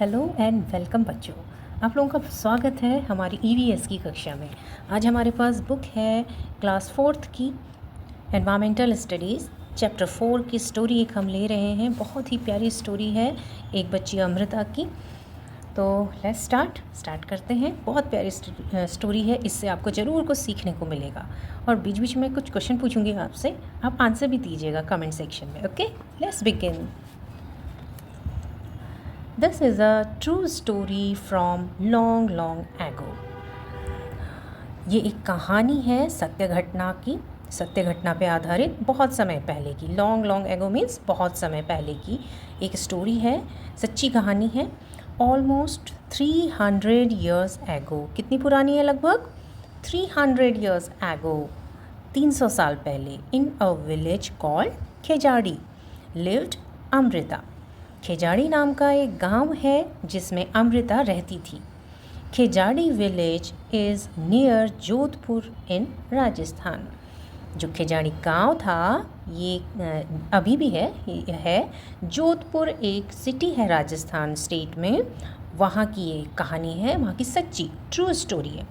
Hello and welcome बच्चों। आप लोगों का स्वागत है हमारी ईवीएस की कक्षा में। आज हमारे पास बुक है क्लास 4th की एनवायरमेंटल स्टडीज़ चैप्टर 4 की स्टोरी एक हम ले रहे हैं। बहुत ही प्यारी स्टोरी है एक बच्ची अमृता की। तो लेट्स स्टार्ट करते हैं। बहुत प्यारी स्टोरी है, इससे आपको ज़रूर कुछ सीखने को मिलेगा और बीच बीच में कुछ क्वेश्चन पूछूंगी आपसे, आप आंसर भी दीजिएगा कमेंट सेक्शन में। Okay, let's begin. This is a true story from long ago. ये एक कहानी है सत्य घटना पे आधारित बहुत समय पहले की। लॉन्ग एगो मीन्स बहुत समय पहले की एक स्टोरी है, सच्ची कहानी है। ऑलमोस्ट 300 years ago, कितनी पुरानी है? लगभग 300 years ago, 300 साल पहले। In a village called Khejadi lived Amrita. Khejadi नाम का एक गांव है जिसमें अमृता रहती थी। Khejadi village is near Jodhpur in Rajasthan. जो खेजाड़ी गांव था ये अभी भी है जोधपुर एक सिटी है राजस्थान स्टेट में। वहाँ की ये कहानी है, वहाँ की सच्ची ट्रू स्टोरी है।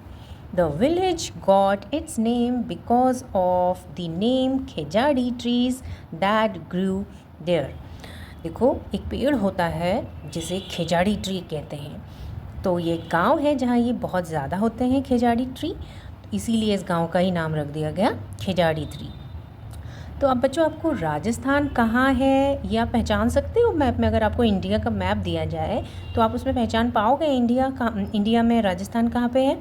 The village got its name because of the name Khejadi trees that grew there. देखो, एक पेड़ होता है जिसे खेजाड़ी ट्री कहते हैं। तो ये गांव है जहाँ ये बहुत ज़्यादा होते हैं खेजाड़ी ट्री, इसीलिए इस गांव का ही नाम रख दिया गया खेजाड़ी ट्री। तो अब बच्चों, आपको राजस्थान कहाँ है ये आप पहचान सकते हो मैप में? अगर आपको इंडिया का मैप दिया जाए तो आप उसमें पहचान पाओगे इंडिया में राजस्थान कहाँ पे है?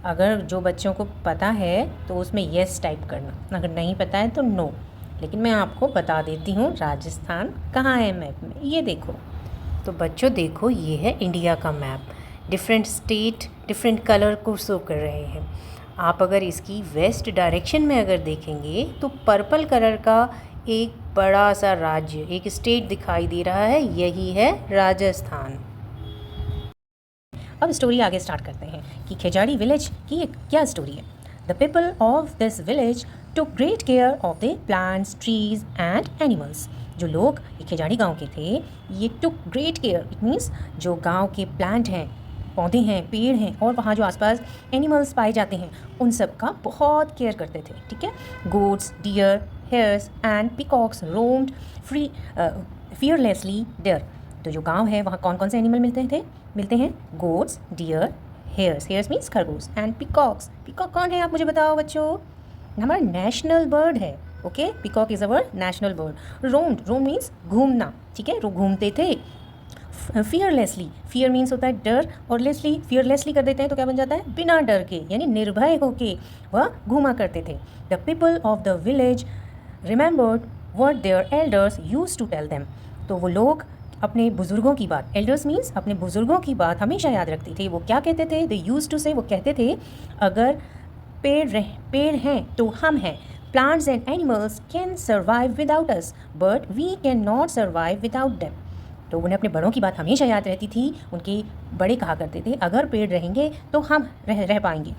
अगर जो बच्चों को पता है तो उसमें येस टाइप करना, अगर नहीं पता है तो नो। लेकिन मैं आपको बता देती हूँ राजस्थान कहाँ है मैप में। ये देखो, तो बच्चों देखो, ये है इंडिया का map. Different state different colour को शो कर रहे हैं। आप अगर इसकी वेस्ट डायरेक्शन में अगर देखेंगे तो पर्पल कलर का एक बड़ा सा राज्य, एक स्टेट दिखाई दे रहा है, यही है राजस्थान। अब स्टोरी आगे स्टार्ट करते हैं कि खेजाड़ी विलेज की क्या स्टोरी है। The people of this village took great care of the plants, trees and animals. जो लोग खेजाड़ी गांव के थे, ये took great care, it means जो गांव के प्लांट हैं, पौधे हैं, पेड़ हैं और वहाँ जो आसपास एनिमल्स पाए जाते हैं उन सब का बहुत केयर करते थे। ठीक है। Goats, deer, hares and peacocks roamed free fearlessly there. तो जो गांव है वहाँ कौन कौन से एनिमल मिलते हैं? गोट्स, डियर, हेयर्स मीन्स खरगोश, एंड पिकॉक्स। पिकॉक कौन है आप मुझे बताओ बच्चों? हमारा नेशनल बर्ड है। Okay, peacock is our national bird. Roam means घूमना। ठीक है, वो घूमते थे। फियरलेसली, फियर मीन्स होता है डर, और फियरलेसली कर देते हैं तो क्या बन जाता है? बिना डर के, यानी निर्भय होके वह घूमा करते थे। The people of the village remembered what their elders used to tell them. तो वो लोग अपने बुज़ुर्गों की बात, एल्डर्स मीन्स अपने बुज़ुर्गों की बात हमेशा याद रखते थे। वो क्या कहते थे? दे यूज्ड टू से, वो कहते थे अगर पेड़ हैं तो हम हैं। Plants and animals can survive without us but we can not survive without them. तो उन्हें अपने बड़ों की बात हमेशा याद रहती थी। उनके बड़े कहा करते थे अगर पेड़ रहेंगे तो हम रह पाएंगे,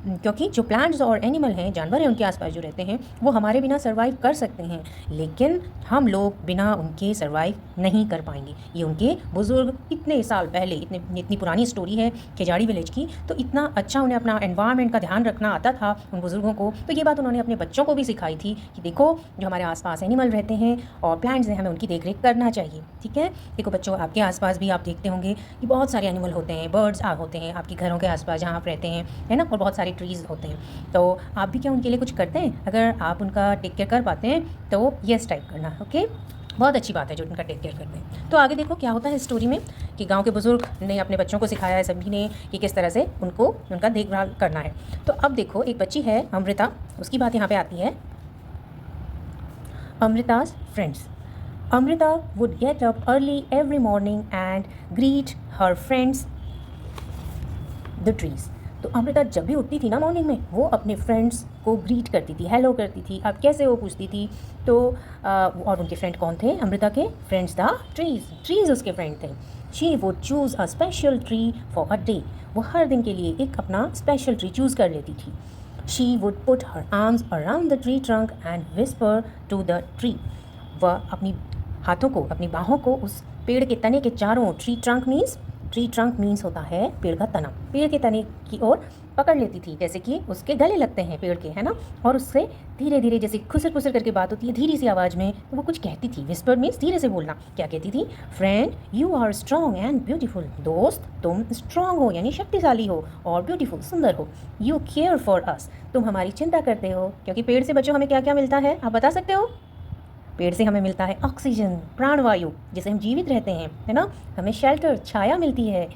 क्योंकि जो प्लांट्स और एनिमल हैं, जानवर हैं उनके आसपास जो रहते हैं, वो हमारे बिना सर्वाइव कर सकते हैं, लेकिन हम लोग बिना उनके सर्वाइव नहीं कर पाएंगे। ये उनके बुज़ुर्ग इतने साल पहले, इतनी पुरानी स्टोरी है खेजाड़ी विलेज की, तो इतना अच्छा उन्हें अपना एनवायरनमेंट का ध्यान रखना आता था उन बुज़ुर्गों को। तो ये बात उन्होंने अपने बच्चों को भी सिखाई थी कि देखो, जो हमारे आसपास एनिमल रहते हैं और प्लांट्स हैं, हमें उनकी देख रेख करना चाहिए। ठीक है। देखो बच्चों, आपके आसपास भी आप देखते होंगे कि बहुत सारे एनिमल होते हैं, बर्ड्स होते हैं आपके घरों के आसपास जहाँ आप रहते हैं, है ना, और बहुत सारे ट्रीज़ होते हैं। तो आप भी क्या उनके लिए कुछ करते हैं? अगर आप उनका टेक केयर कर पाते हैं तो येस टाइप करना। ओके, बहुत अच्छी बात है जो उनका टेक केयर करते हैं। तो आगे देखो क्या होता है स्टोरी में कि गांव के बुजुर्ग ने अपने बच्चों को सिखाया है, सभी ने, कि किस तरह से उनका देखभाल करना है। तो अब देखो, एक बच्ची है अमृता, उसकी बात यहाँ पे आती है। Amrita's friends. Amrita would get up early every morning and greet her friends the trees. तो अमृता जब भी उठती थी ना मॉर्निंग में, वो अपने फ्रेंड्स को ग्रीट करती थी, हेलो करती थी, आप कैसे हो पूछती थी। तो और उनके फ्रेंड कौन थे? अमृता के फ्रेंड्स द ट्रीज उसके फ्रेंड थे। She would choose a special tree for a day. वो हर दिन के लिए एक अपना स्पेशल ट्री चूज़ कर लेती थी। She would put her arms around the tree trunk and whisper to the tree. वह अपनी हाथों को, अपनी बाहों को उस पेड़ के तने के चारों, ट्री ट्रंक मीन्स होता है पेड़ का तना, पेड़ के तने की ओर पकड़ लेती थी, जैसे कि उसके गले लगते हैं पेड़ के, है ना, और उससे धीरे धीरे जैसे खुसर खुसर करके बात होती है धीरे सी आवाज़ में, तो वो कुछ कहती थी। विस्पर मीन्स धीरे से बोलना। क्या कहती थी? Friend you are strong and beautiful, दोस्त तुम स्ट्रॉन्ग हो यानी शक्तिशाली हो और ब्यूटीफुल सुंदर हो। यू केयर फॉर अस, तुम हमारी चिंता करते हो, क्योंकि पेड़ से बच्चों हमें क्या क्या मिलता है, आप बता सकते हो? पेड़ से हमें मिलता है ऑक्सीजन, प्राणवायु, जिससे हम जीवित रहते हैं, है ना। हमें शेल्टर, छाया मिलती है,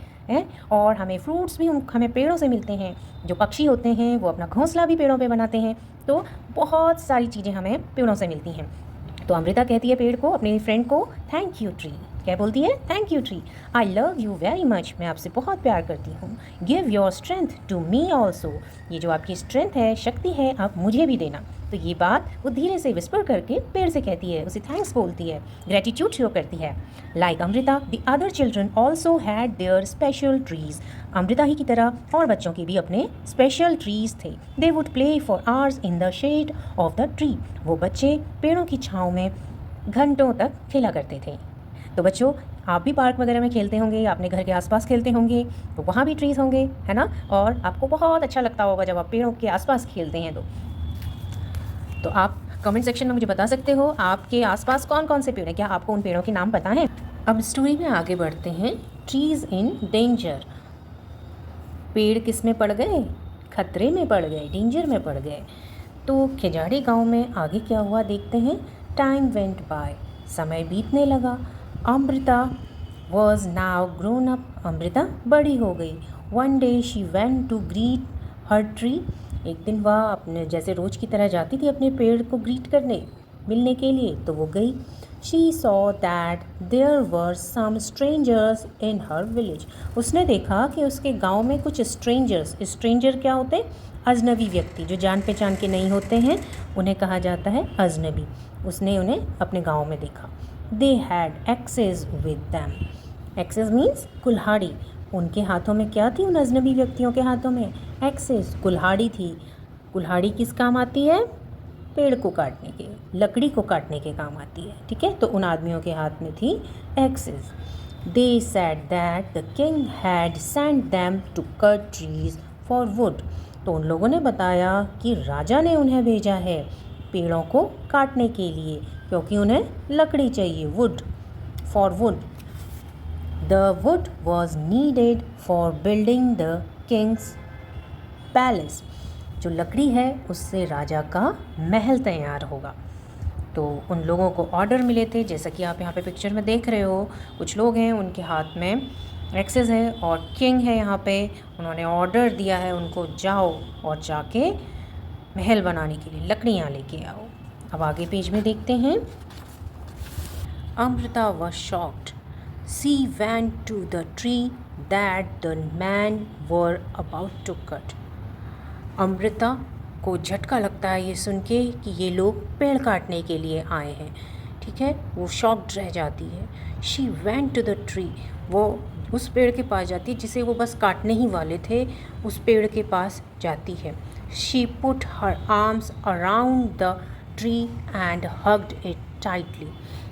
और हमें फ्रूट्स भी हमें पेड़ों से मिलते हैं। जो पक्षी होते हैं वो अपना घोंसला भी पेड़ों पे बनाते हैं। तो बहुत सारी चीज़ें हमें पेड़ों से मिलती हैं। तो अमृता कहती है पेड़ को, अपने फ्रेंड को, थैंक यू ट्री। क्या बोलती है? Thank you tree, I love you very much, मैं आपसे बहुत प्यार करती हूँ। Give your strength to me also, ये जो आपकी स्ट्रेंथ है, शक्ति है, आप मुझे भी देना। तो ये बात वो धीरे से विस्पर करके पेड़ से कहती है, उसे थैंक्स बोलती है, ग्रेटिट्यूड शो करती है। Like Amrita the other children also had their special trees, Amrita ही की तरह और बच्चों के भी अपने स्पेशल ट्रीज थे। They would play for hours in the shade of the tree, वो बच्चे पेड़ों की छाँव में घंटों तक खेला करते थे। तो बच्चों, आप भी पार्क वगैरह में खेलते होंगे, अपने घर के आसपास खेलते होंगे, तो वहाँ भी ट्रीज़ होंगे, है ना, और आपको बहुत अच्छा लगता होगा जब आप पेड़ों के आसपास खेलते हैं। तो आप कमेंट सेक्शन में मुझे बता सकते हो आपके आसपास कौन कौन से पेड़ हैं, क्या आपको उन पेड़ों के नाम पता हैं? अब स्टोरी में आगे बढ़ते हैं। ट्रीज़ इन डेंजर, पेड़ किस में पड़ गए? खतरे में पड़ गए, डेंजर में पड़ गए। तो खेजाड़ी गांव में आगे क्या हुआ देखते हैं। टाइम वेंट बाय, समय बीतने लगा। Amrita was now grown up, Amrita बड़ी हो गई। One day she went to greet her tree, एक दिन वह अपने जैसे रोज़ की तरह जाती थी अपने पेड़ को ग्रीट करने, मिलने के लिए, तो वो गई। She saw that there were some strangers in her village, उसने देखा कि उसके गांव में कुछ स्ट्रेंजर्स, स्ट्रेंजर क्या होते हैं? अजनबी व्यक्ति, जो जान पहचान के नहीं होते हैं, उन्हें कहा जाता है अजनबी। उसने उन्हें अपने गांव में देखा। They had axes with them, axes means कुल्हाड़ी, उनके हाथों में क्या थी? उन अजनबी व्यक्तियों के हाथों में एक्सेस, कुल्हाड़ी थी। कुल्हाड़ी किस काम आती है? पेड़ को काटने के, लकड़ी को काटने के काम आती है, ठीक है। तो उन आदमियों के हाथ में थी axes. They said that the king had sent them to cut trees for wood, तो उन लोगों ने बताया कि राजा ने उन्हें भेजा है पेड़ों को काटने के लिए, क्योंकि उन्हें लकड़ी चाहिए, would, for would. The wood was needed for building the Kings palace, जो लकड़ी है उससे राजा का महल तैयार होगा। तो उन लोगों को ऑर्डर मिले थे, जैसा कि आप यहाँ पे पिक्चर में देख रहे हो, कुछ लोग हैं उनके हाथ में एक्सेस है और किंग है यहाँ पे, उन्होंने ऑर्डर दिया है उनको, जाओ और जाके महल बनाने के लिए लकड़ियाँ लेके आओ। अब आगे पेज में देखते हैं। Amrita was shocked. She went to the tree that the man were about to cut. Amrita को झटका लगता है ये सुन के कि ये लोग पेड़ काटने के लिए आए हैं, ठीक है। वो शॉक्ड रह जाती है। She went to the tree, वो उस पेड़ के पास जाती है जिसे वो बस काटने ही वाले थे, उस पेड़ के पास जाती है। She put her arms around the tree and hugged it tightly.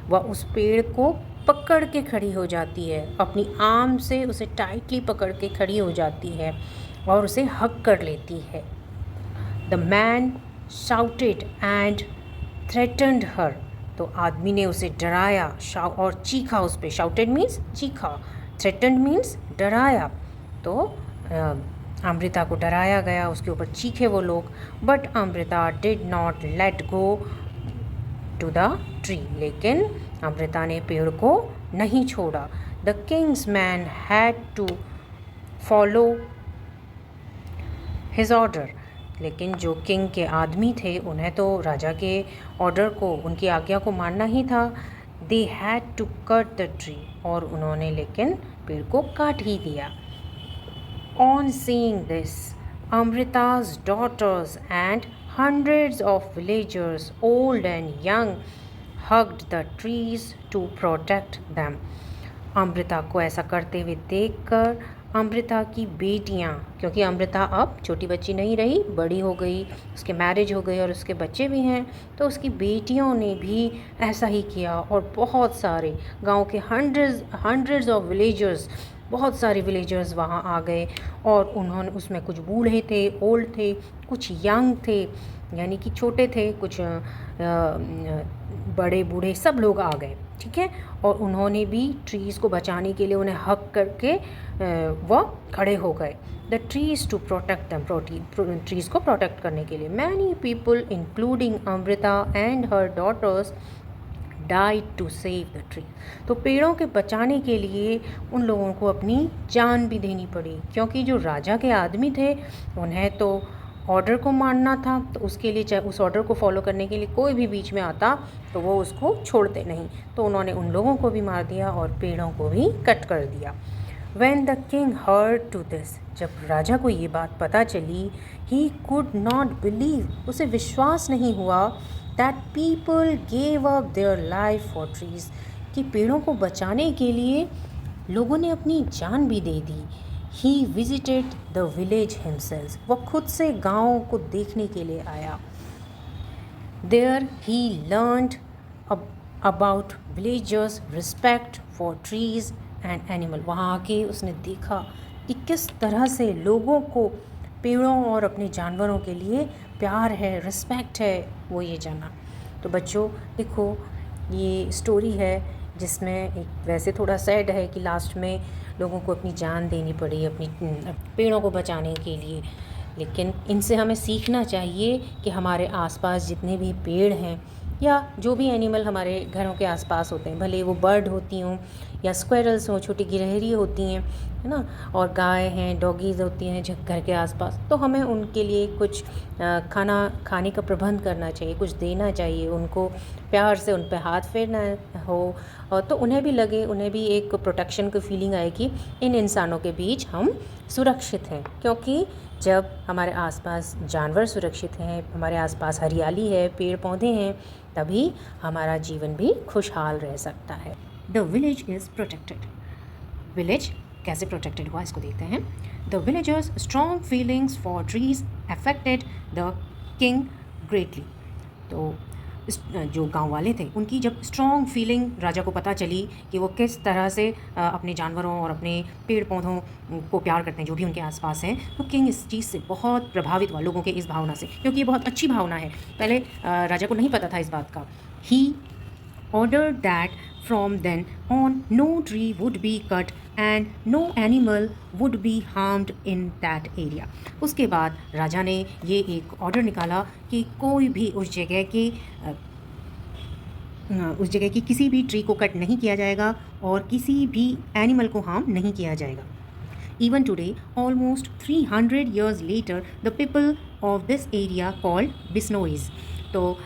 वह उस पेड़ को पकड़ के खड़ी हो जाती है, अपनी आर्म से उसे टाइटली पकड़ के खड़ी हो जाती है और उसे हग कर लेती है। The man shouted and threatened her. तो आदमी ने उसे डराया और चीखा उस पर। shouted means चीखा, threatened means डराया। तो अमृता को डराया गया, उसके ऊपर चीखे वो लोग। But Amrita did not let go to the tree, लेकिन अमृता ने पेड़ को नहीं छोड़ा। The king's man had to follow his order, लेकिन जो किंग के आदमी थे उन्हें तो राजा के ऑर्डर को, उनकी आज्ञा को मानना ही था। They had to cut the tree, और उन्होंने लेकिन पेड़ को काट ही दिया। On seeing this, Amrita's daughters and hundreds of villagers, old and young, hugged the trees to protect them. Amrita को ऐसा करते हुए देखकर अमृता की बेटियां, क्योंकि अमृता अब छोटी बच्ची नहीं रही, बड़ी हो गई, उसके मैरिज हो गई और उसके बच्चे भी हैं, तो उसकी बेटियों ने भी ऐसा ही किया और बहुत सारे गांव के हंड्रेड्स ऑफ विलेजर्स, बहुत सारे विलेजर्स वहाँ आ गए और उन्होंने उसमें कुछ बूढ़े थे, ओल्ड थे, कुछ यंग थे, यानी कि छोटे थे, कुछ बड़े बूढ़े सब लोग आ गए, ठीक है। और उन्होंने भी ट्रीज़ को बचाने के लिए उन्हें हक करके वह खड़े हो गए, the trees to protect them, trees को प्रोटेक्ट करने के लिए। Many people including Amrita and her daughters died to save the tree. तो पेड़ों के बचाने के लिए उन लोगों को अपनी जान भी देनी पड़ी, क्योंकि जो राजा के आदमी थे उन्हें तो ऑर्डर को मानना था, तो उसके लिए चाहे उस ऑर्डर को फॉलो करने के लिए कोई भी बीच में आता तो वो उसको छोड़ते नहीं, तो उन्होंने उन लोगों को भी मार दिया और पेड़ों को भी कट कर दिया। When the king heard to this, जब राजा को ये बात पता चली, he could not believe, उसे विश्वास नहीं हुआ, that people gave up their life for trees, कि पेड़ों को बचाने के लिए लोगों ने अपनी जान भी दे दी। He visited the village himself, वो खुद से गाँव को देखने के लिए आया। There he learned about villagers' respect for trees and animal, वहाँ आके उसने देखा कि किस तरह से लोगों को पेड़ों और अपने जानवरों के लिए प्यार है, रिस्पेक्ट है, वो ये जाना। तो बच्चों देखो, ये स्टोरी है जिसमें एक वैसे थोड़ा सैड है कि लास्ट में लोगों को अपनी जान देनी पड़ी अपनी पेड़ों को बचाने के लिए, लेकिन इनसे हमें सीखना चाहिए कि हमारे आसपास जितने भी पेड़ हैं या जो भी एनिमल हमारे घरों के आसपास होते हैं, भले वो बर्ड होती हों या स्क्वेरल्स हों, छोटी गिलहरी होती हैं, है ना, और गाय हैं, डॉगीज़ होती हैं घर के आसपास, तो हमें उनके लिए कुछ खाना खाने का प्रबंध करना चाहिए, कुछ देना चाहिए, उनको प्यार से उन पर हाथ फेरना हो, और तो उन्हें भी लगे, उन्हें भी एक प्रोटेक्शन की फीलिंग आए कि इन इंसानों के बीच हम सुरक्षित हैं। क्योंकि जब हमारे आसपास जानवर सुरक्षित हैं, हमारे आसपास हरियाली है, पेड़ पौधे हैं, तभी हमारा जीवन भी खुशहाल रह सकता है। The village is protected. Village कैसे प्रोटेक्टेड हुआ इसको देखते हैं। The villagers strong feelings for trees affected the king greatly. तो जो गांव वाले थे उनकी जब स्ट्रॉन्ग फीलिंग राजा को पता चली कि वो किस तरह से अपने जानवरों और अपने पेड़ पौधों को प्यार करते हैं जो भी उनके आसपास हैं, तो किंग इस चीज़ से बहुत प्रभावित हुआ, लोगों के इस भावना से, क्योंकि ये बहुत अच्छी भावना है। पहले राजा को नहीं पता था इस बात का। ही ordered that from then on no tree would be cut and no animal would be harmed in that area। उसके बाद राजा ने ये एक ऑर्डर निकाला कि कोई भी उस जगह की किसी भी ट्री को कट नहीं किया जाएगा और किसी भी एनिमल को हार्म नहीं किया जाएगा। Even today, almost 300 years later, the people of this area called Bisnois। तो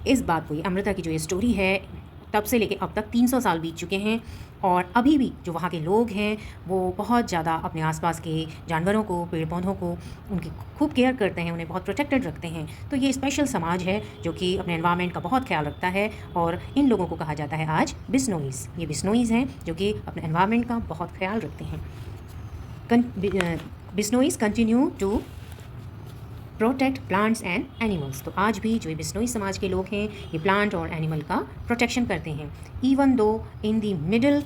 इस बात को, ये अमृता की जो ये स्टोरी है, तब से लेके अब तक 300 साल बीत चुके हैं और अभी भी जो वहाँ के लोग हैं वो बहुत ज़्यादा अपने आसपास के जानवरों को, पेड़ पौधों को उनकी खूब केयर करते हैं, उन्हें बहुत प्रोटेक्टेड रखते हैं। तो ये स्पेशल समाज है जो कि अपने एनवायरनमेंट का बहुत ख्याल रखता है और इन लोगों को कहा जाता है आज बिश्नोईज़। ये बिश्नोईज़ हैं जो कि अपने एनवायरनमेंट का बहुत ख्याल रखते हैं। Bishnois continue to protect plants and animals. तो आज भी जो बिश्नोई समाज के लोग हैं ये प्लांट और एनिमल का प्रोटेक्शन करते हैं। Even though in the middle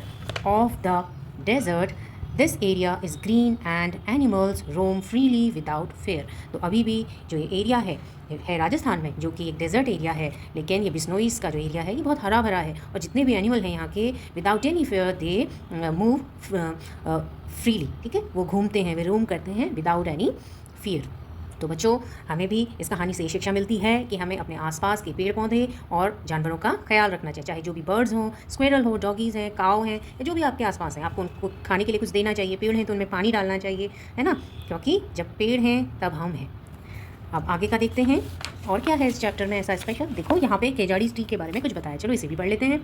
of the desert this area is green and animals roam freely without fear. तो अभी भी जो ये एरिया है राजस्थान में, जो कि एक डेजर्ट एरिया है, लेकिन ये बिश्नोईज़ का जो एरिया है ये बहुत हरा भरा है और जितने भी एनिमल हैं यहाँ के without any fair they move freely, ठीक है, वो घूमते हैं, वे रोम करते हैं विदाउट एनी फियर। तो बच्चों, हमें भी इस कहानी से शिक्षा मिलती है कि हमें अपने आसपास के पेड़ पौधे और जानवरों का ख्याल रखना चाहिए, चाहे जो भी बर्ड्स हों, स्क्वेरल हो, डॉगीज़ हैं, काऊ हैं, या जो भी आपके आसपास हैं, आपको उनको खाने के लिए कुछ देना चाहिए। पेड़ हैं तो उनमें पानी डालना चाहिए, है ना, क्योंकि जब पेड़ हैं तब हम हैं। अब आगे का देखते हैं और क्या है इस चैप्टर में ऐसा स्पेशल। देखो यहाँ पे केजाड़ी ट्री के बारे में कुछ बताया, चलो इसे भी पढ़ लेते हैं।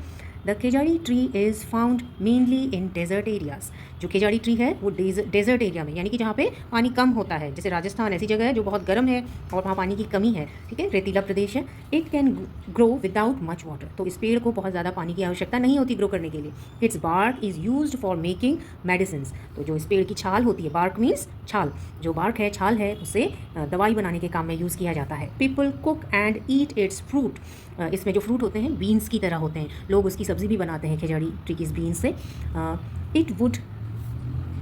The Khejadi tree is found mainly in desert areas. जो खेजाड़ी ट्री है वो डेजर्ट एरिया में, यानी कि जहाँ पे पानी कम होता है, जैसे राजस्थान ऐसी जगह है जो बहुत गर्म है और वहाँ पानी की कमी है, ठीक है, रेतीला प्रदेश है। It can grow without much water, तो इस पेड़ को बहुत ज़्यादा पानी की आवश्यकता नहीं होती ग्रो करने के लिए। Its bark is used for making medicine, तो जो इस पेड़ की छाल होती है, बार्क मीन्स छाल, जो बार्क है, छाल है, उससे दवाई बनाने के काम में यूज़ किया जाता है। People cook and eat it's fruit, इसमें जो फ्रूट होते हैं बीन्स की तरह होते हैं, लोग उसकी सब्ज़ी भी बनाते हैं खेजाड़ी ट्री की बीन्स से।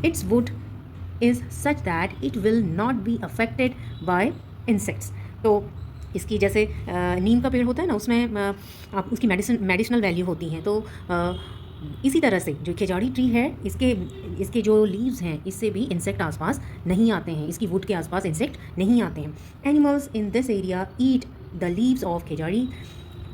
It's would is such that it will not be affected by insects, तो इसकी जैसे नीम का पेड़ होता है ना, उसमें आप उसकी मेडिसिनल वैल्यू होती हैं, तो इसी तरह से जो खेजाड़ी ट्री है, इसके जो लीव्स हैं, इससे भी इंसेक्ट आसपास नहीं आते हैं, इसकी वुड के आसपास इंसेक्ट नहीं आते हैं। Animals in this area eat the leaves of Khejadi,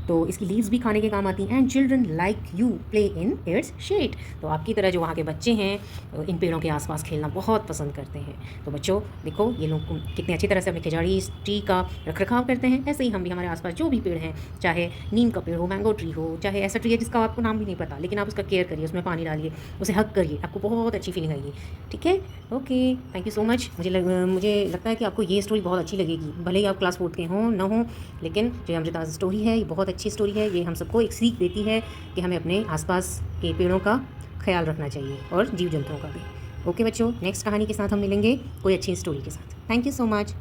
तो इसकी लीव्स भी खाने के काम आती हैं। And children like you play in its shade, तो आपकी तरह जो वहाँ के बच्चे हैं इन पेड़ों के आसपास खेलना बहुत पसंद करते हैं। तो बच्चों देखो ये लोग कितने अच्छी तरह से अपने खेजाड़ी ट्री का रखरखाव करते हैं। ऐसे ही हम भी हमारे आसपास जो भी पेड़ हैं, चाहे नीम का पेड़ हो, मैंगो ट्री हो, चाहे ऐसा ट्री है जिसका आपको नाम भी नहीं पता, लेकिन आप उसका केयर करिए, उसमें पानी डालिए, उसे हक करिए, आपको बहुत अच्छी फीलिंग आएगी। ठीक है, okay, thank you so much. मुझे लगता है कि आपको ये स्टोरी बहुत अच्छी लगेगी, भले ही आप क्लास 4 के हों ना हो, लेकिन जो अमृता स्टोरी है ये बहुत अच्छी स्टोरी है। ये हम सबको एक सीख देती है कि हमें अपने आसपास के पेड़ों का ख्याल रखना चाहिए और जीव जंतुओं का भी। ओके बच्चों, नेक्स्ट कहानी के साथ हम मिलेंगे कोई अच्छी स्टोरी के साथ। Thank you so much.